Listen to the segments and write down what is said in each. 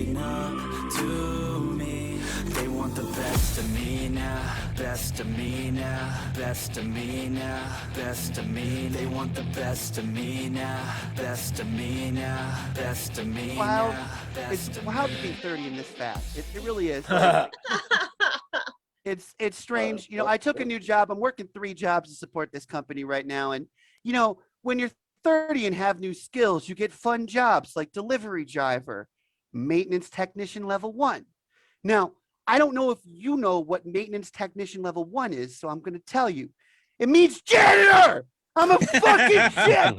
waking up to me. They want the best of me now, best of me now, best of me now, best of me. They want the best of me now, best of me now, best of me now. It's wild to be 30 and this fast. It really is. Like, it's strange. You know, I took a new job. I'm working 3 jobs to support this company right now. And, you know, when you're 30 and have new skills, you get fun jobs like delivery driver, maintenance technician level 1. Now, I don't know if you know what maintenance technician level 1 is, so I'm going to tell you. It means janitor. I'm a fucking shit.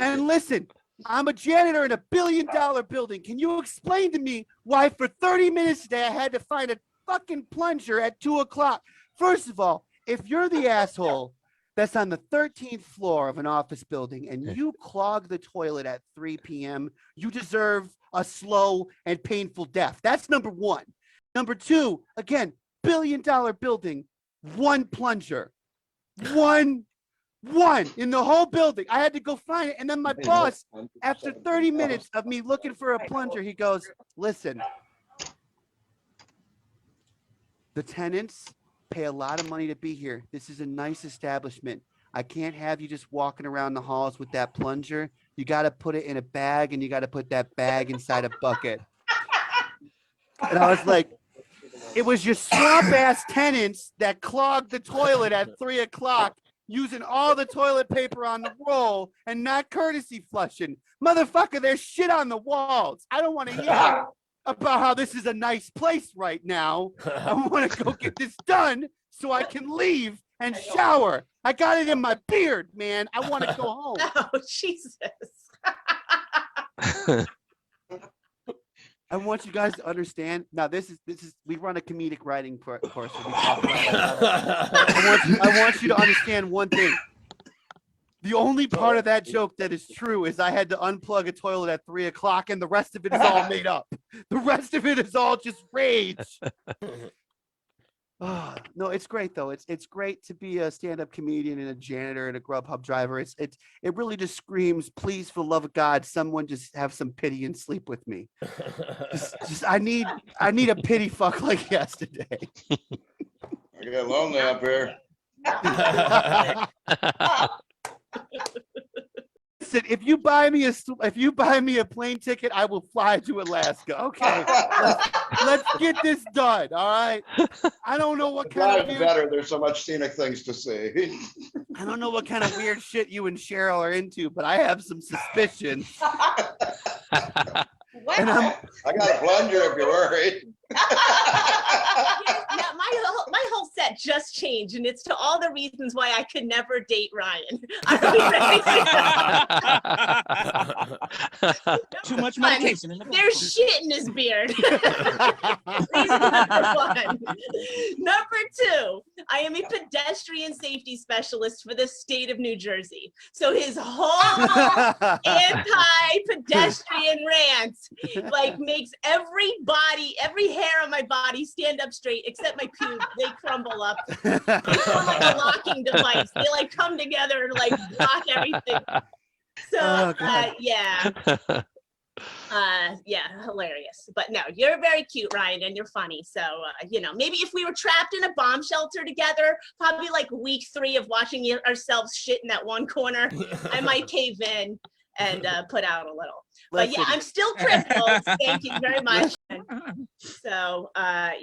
And listen, I'm a janitor in a $1 billion building. Can you explain to me why for 30 minutes today I had to find a fucking plunger at 2 o'clock? First of all, if you're the asshole that's on the 13th floor of an office building and you clog the toilet at 3 p.m., you deserve a slow and painful death. That's number 1. Number 2, again, $1 billion building, 1 plunger. One in the whole building. I had to go find it. And then my boss, after 30 minutes of me looking for a plunger, he goes, listen, the tenants pay a lot of money to be here. This is a nice establishment. I can't have you just walking around the halls with that plunger. You got to put it in a bag and you got to put that bag inside a bucket. And I was like, it was your swamp ass tenants that clogged the toilet at 3 o'clock using all the toilet paper on the roll and not courtesy flushing. Motherfucker, there's shit on the walls. I don't want to hear about how this is a nice place right now. I want to go get this done so I can leave and shower. I got it in my beard, man. I want to go home. Oh, Jesus. I want you guys to understand. Now, this is we run a comedic writing course. Where we talk about I want you to understand one thing. The only part of that joke that is true is I had to unplug a toilet at 3 o'clock, and the rest of it is all made up. The rest of it is all just rage. Oh, no, it's great though. It's great to be a stand-up comedian and a janitor and a Grubhub driver. It really just screams, please, for the love of God, someone just have some pity and sleep with me. Just I need a pity fuck like yesterday. I get lonely up here. Listen, if you buy me a plane ticket, I will fly to Alaska. Okay, let's get this done. All right. I don't know what kind of weird, better. There's so much scenic things to see. I don't know what kind of weird shit you and Cheryl are into, but I have some suspicions. Wow. I got a plunger if you're worried. Now, my whole set just changed, and it's to all the reasons why I could never date Ryan. Too much medication. There's shit in his beard. Reason number 1. Number 2, I am a pedestrian safety specialist for the state of New Jersey. So his whole anti-pedestrian rant like makes every hair on my body stand up straight except my pubes. They crumble up. They form like a locking device. They like come together and like block everything. So yeah, hilarious. But no, you're very cute, Ryan, and you're funny. So you know, maybe if we were trapped in a bomb shelter together, probably like week 3 of watching ourselves shit in that one corner, I might cave in and put out a little. But yeah, I'm still crippled. Thank you very much. So and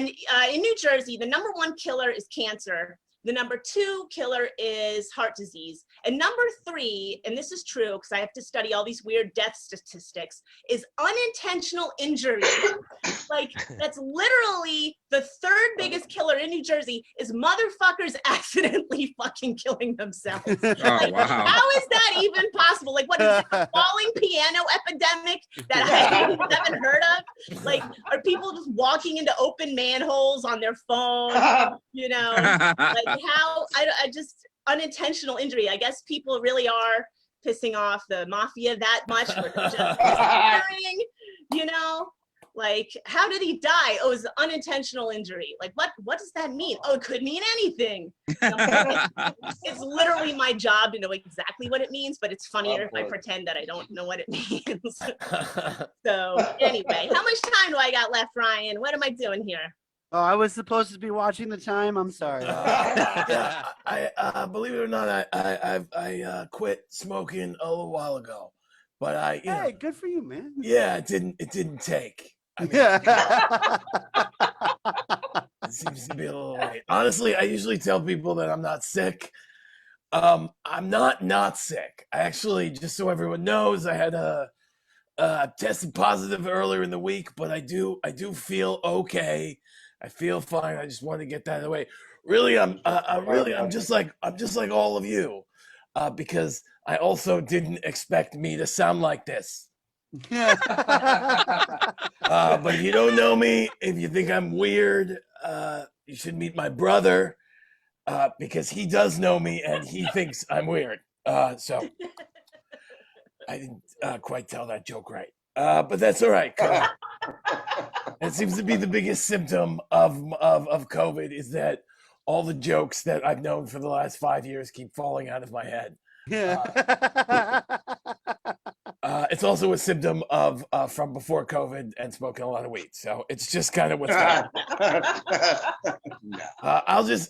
in New Jersey, the number 1 killer is cancer. The number 2 killer is heart disease. And number 3, and this is true because I have to study all these weird death statistics, is unintentional injury. Like, that's literally the 3rd biggest killer in New Jersey is motherfuckers accidentally fucking killing themselves. Oh, like, wow. How is that even possible? Like, what is it, a falling piano epidemic that I haven't heard of? Like, are people just walking into open manholes on their phone? You know, like, how I just unintentional injury. I guess people really are pissing off the mafia that much for just disappearing, you know. Like, how did he die? Oh, it was an unintentional injury. Like, what does that mean? Oh, it could mean anything. It's literally my job to know exactly what it means, but it's funnier if I pretend that I don't know what it means. So anyway, how much time do I got left, Ryan? What am I doing here? Oh, I was supposed to be watching the time. I'm sorry. Yeah, I believe it or not, I quit smoking a little while ago, but Hey, good for you, man. yeah, it didn't take. I mean, Yeah. it seems to be a little late. Honestly, I usually tell people that I'm not sick. I'm not sick. I actually, just so everyone knows, I had tested positive earlier in the week, but I do feel okay. I feel fine. I just wanted to get that out of the way. Really, I'm just like all of you, because I also didn't expect me to sound like this. But if you don't know me, if you think I'm weird, you should meet my brother, because he does know me and he thinks I'm weird. So I didn't quite tell that joke right, but that's all right. It seems to be the biggest symptom of COVID, is that all the jokes that I've known for the last 5 years keep falling out of my head. It's also a symptom of from before COVID and smoking a lot of weed. So it's just kind of what's going on.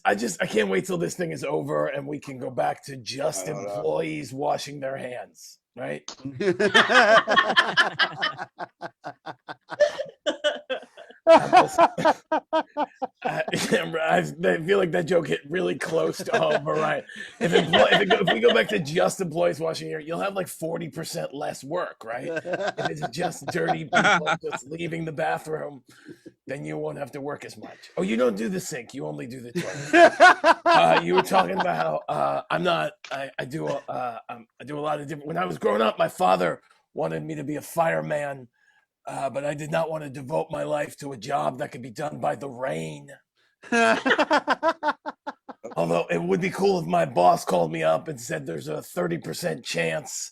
I can't wait till this thing is over and we can go back to just employees washing their hands, right? I feel like that joke hit really close to home. All right, if we go back to just employees washing your, you'll have like 40% less work, right? If it's just dirty people just leaving the bathroom, then you won't have to work as much. Oh, you don't do the sink; you only do the toilet. You were talking about how I do a lot of different. When I was growing up, my father wanted me to be a fireman. But I did not want to devote my life to a job that could be done by the rain. Although it would be cool if my boss called me up and said there's a 30% chance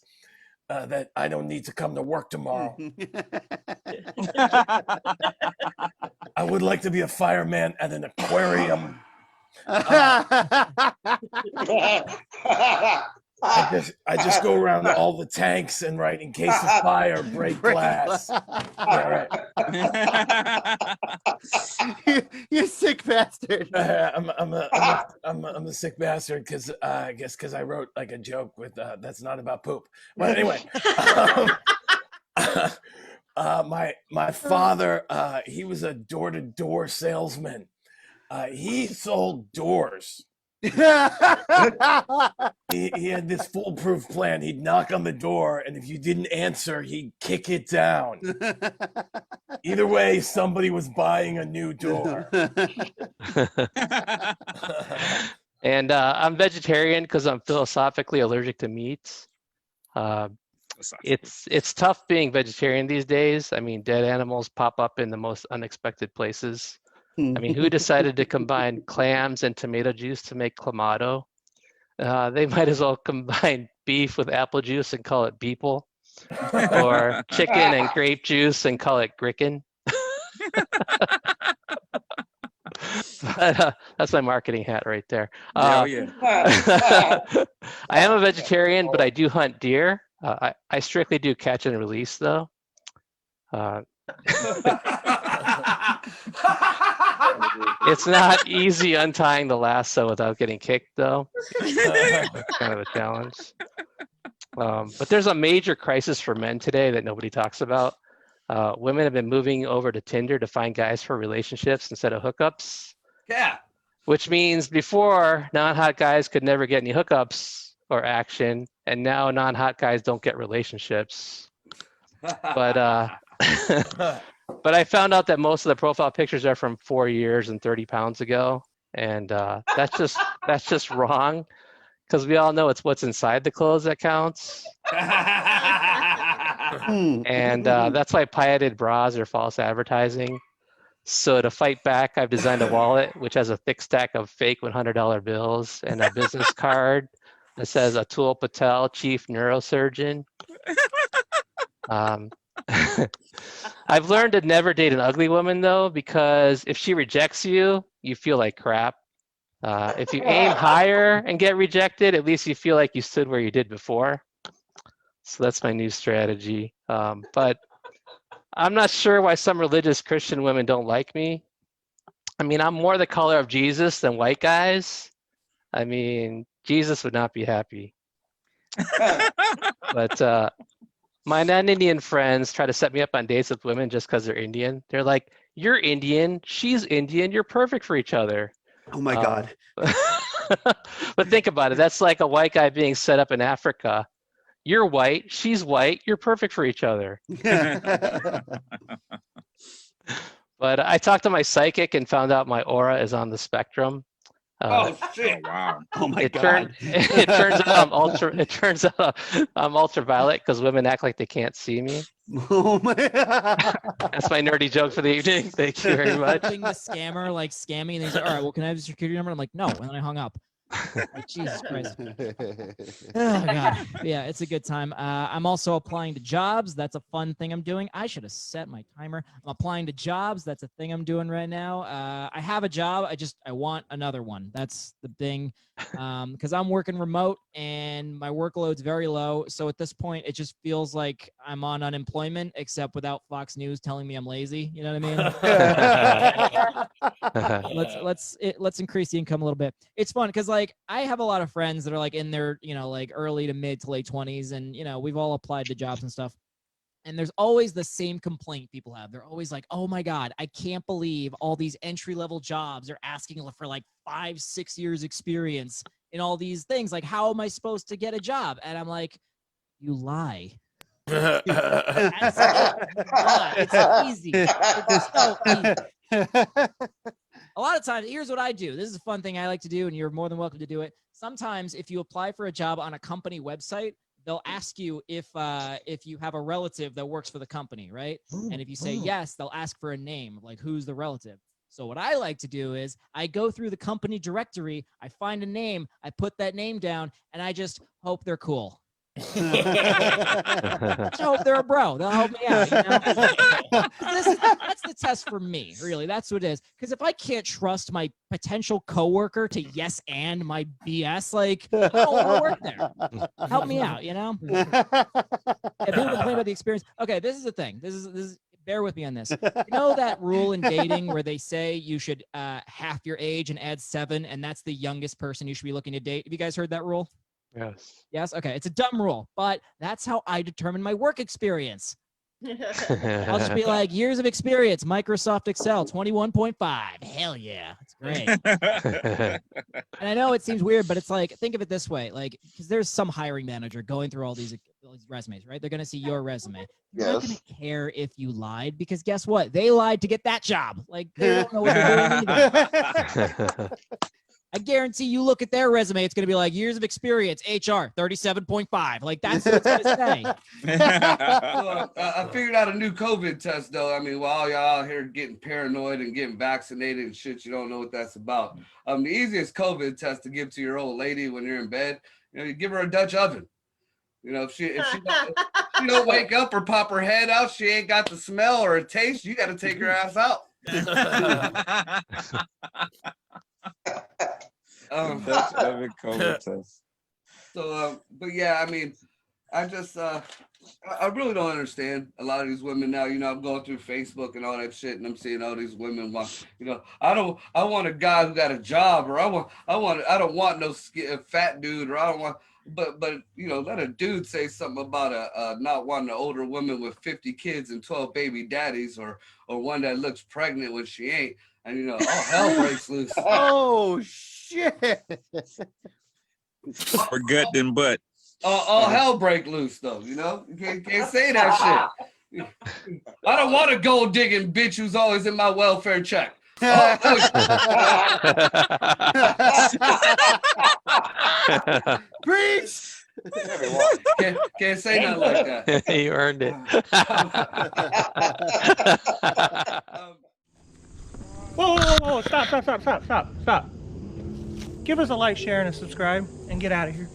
that I don't need to come to work tomorrow. I would like to be a fireman at an aquarium. I just go around to all the tanks and write, in case of fire, break glass. Yeah, right. You sick bastard. I'm a sick bastard because I guess because I wrote like a joke with that's not about poop. But anyway, my father, he was a door-to-door salesman. He sold doors. He had this foolproof plan. He'd knock on the door, and if you didn't answer, he'd kick it down. Either way, somebody was buying a new door. And I'm vegetarian because I'm philosophically allergic to meats. It's tough being vegetarian these days. I mean, dead animals pop up in the most unexpected places. I mean, who decided to combine clams and tomato juice to make clamato? They might as well combine beef with apple juice and call it beeple, or chicken and grape juice and call it gricken. But, that's my marketing hat right there. I am a vegetarian, but I do hunt deer. I strictly do catch and release, though. It's not easy untying the lasso without getting kicked, though. It's kind of a challenge. But there's a major crisis for men today that nobody talks about. Women have been moving over to Tinder to find guys for relationships instead of hookups. Yeah. Which means before, non-hot guys could never get any hookups or action, and now non-hot guys don't get relationships. But but I found out that most of the profile pictures are from 4 years and 30 pounds ago, and that's just wrong, because we all know it's what's inside the clothes that counts. And that's why pirated bras are false advertising. So to fight back, I've designed a wallet which has a thick stack of fake $100 bills and a business card that says Atul Patel, Chief Neurosurgeon. I've learned to never date an ugly woman though, because if she rejects you, you feel like crap. If you aim higher and get rejected, at least you feel like you stood where you did before. So that's my new strategy. But I'm not sure why some religious Christian women don't like me. I mean, I'm more the color of Jesus than white guys. I mean, Jesus would not be happy. But my non-Indian friends try to set me up on dates with women just because they're Indian. They're like, "You're Indian, she's Indian, you're perfect for each other." Oh my God. But think about it. That's like a white guy being set up in Africa. You're white, she's white, you're perfect for each other. But I talked to my psychic and found out my aura is on the spectrum. Oh, shit. Oh, wow. Oh my It God. turns out I'm ultraviolet because women act like they can't see me. Oh my. That's my nerdy joke for the evening. Thank you very much. Hoping the scammer like scam me and he's like, all right, well, can I have the security number? I'm like, no. And then I hung up. Like, Jesus Christ. Oh God. Yeah, it's a good time. I'm also applying to jobs. That's a fun thing I'm doing. I should have set my timer. I'm applying to jobs. That's a thing I'm doing right now. I have a job. I want another one. That's the thing. Because I'm working remote and my workload's very low. So at this point, it just feels like I'm on unemployment, except without Fox News telling me I'm lazy. You know what I mean? Let's increase the income a little bit. It's fun because like I have a lot of friends that are like in their like early to mid to late 20s, and we've all applied to jobs and stuff. And there's always the same complaint people have. They're always like, "Oh my God, I can't believe all these entry-level jobs are asking for like 5-6 years experience in all these things. Like, how am I supposed to get a job?" And I'm like, "You lie." That's it. You lie. It's easy. It's so easy. A lot of times, here's what I do. This is a fun thing I like to do, and you're more than welcome to do it. Sometimes if you apply for a job on a company website, they'll ask you if you have a relative that works for the company, right? And if you say yes, they'll ask for a name, like who's the relative. So what I like to do is I go through the company directory, I find a name, I put that name down, and I just hope they're cool. I just hope they're a bro. They'll help me out. That's the test for me, really. That's what it is. Because if I can't trust my potential coworker to yes and my BS, like I don't want to work there. Help me out, Yeah, people complain about the experience. Okay, this is the thing. This is. Bear with me on this. You know that rule in dating where they say you should half your age and add 7, and that's the youngest person you should be looking to date. Have you guys heard that rule? Yes. Yes? Okay. It's a dumb rule, but that's how I determine my work experience. I'll just be like, years of experience, Microsoft Excel, 21.5. Hell yeah. That's great. And I know it seems weird, but it's like, think of it this way. Like, because there's some hiring manager going through all these resumes, right? They're going to see your resume. They're not going to care if you lied because guess what? They lied to get that job. Like, they don't know what they're doing either. I guarantee you look at their resume, it's going to be like years of experience, HR, 37.5. Like, that's what it's going to say. Look, I figured out a new COVID test, though. I mean, while y'all out here getting paranoid and getting vaccinated and shit, you don't know what that's about. The easiest COVID test to give to your old lady when you're in bed, you give her a Dutch oven. If she don't wake up or pop her head out, she ain't got the smell or a taste, you got to take her ass out. That's every COVID test. So, but yeah, I mean, I just, I really don't understand a lot of these women now. I'm going through Facebook and all that shit, and I'm seeing all these women want, I want a guy who got a job, or I don't want no fat dude, or I don't want, but let a dude say something about not wanting an older woman with 50 kids and 12 baby daddies, or one that looks pregnant when she ain't. And all hell breaks loose. Oh shit! For gut than butt. All hell break loose though. You can't say that shit. I don't want a gold digging bitch who's always in my welfare check. Preach! Can't say nothing like that. You earned it. Whoa, stop. Give us a like, share, and a subscribe, and get out of here.